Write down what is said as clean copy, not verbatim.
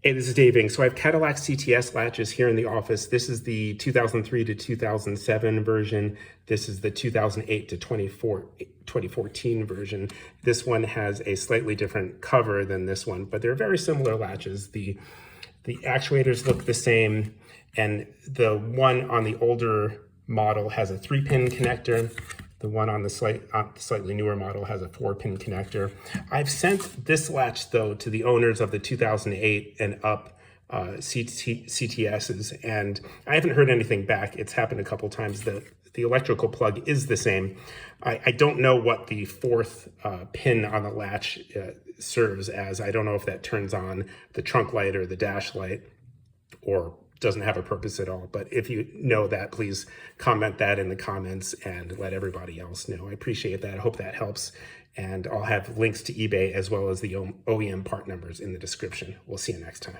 Hey, this is Dave Ing. So I have Cadillac CTS latches here in the office. This is the 2003 to 2007 version. This is the 2008 to 2014 version. This one has a slightly different cover than this one, but they're very similar latches. The actuators look the same, and the one on the older model has a 3-pin connector. The one on the slightly newer model has a 4-pin connector. I've sent this latch, though, to the owners of the 2008 and up CTSs, and I haven't heard anything back. It's happened a couple times. The electrical plug is the same. I don't know what the 4th pin on the latch serves as. I don't know if that turns on the trunk light or the dash light, or doesn't have a purpose at all. But if you know that, please comment that in the comments and let everybody else know. I appreciate that. I hope that helps. And I'll have links to eBay as well as the OEM part numbers in the description. We'll see you next time.